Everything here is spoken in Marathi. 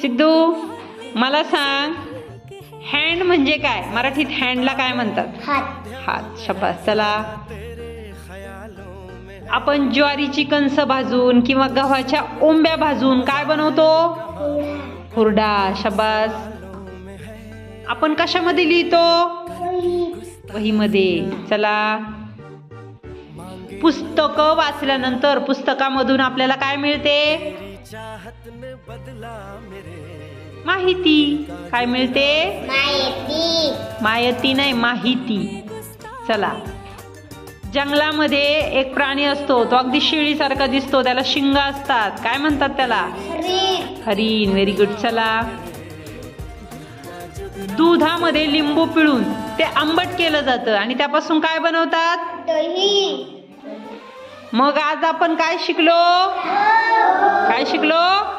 सिद्धू मला सांग, हँड म्हणजे काय? मराठीत हँडला काय म्हणतात? हात. हात. शाबास. चला, आपण ज्वारीची कणसं भाजून किंवा गव्हाच्या ओंब्या भाजून काय बनवतो? हुरडा. शाबास. आपण कशामध्ये लिहितो? वहीमध्ये. चला, पुस्तकं वाचल्यानंतर पुस्तकामधून आपल्याला काय मिळते? माहिती. काय मिळते? माहिती. माहिती नाही, माहिती. चला, जंगलामध्ये एक प्राणी असतो, तो अगदी शेळीसारखा दिसतो, त्याला शिंग असतात, काय म्हणतात त्याला? हरिण. हरिण. Very good. चला, दुधामध्ये लिंबू पिळून ते आंबट केलं जातं आणि त्यापासून काय बनवतात? दही. मग आज आपण काय शिकलो? काय शिकलो?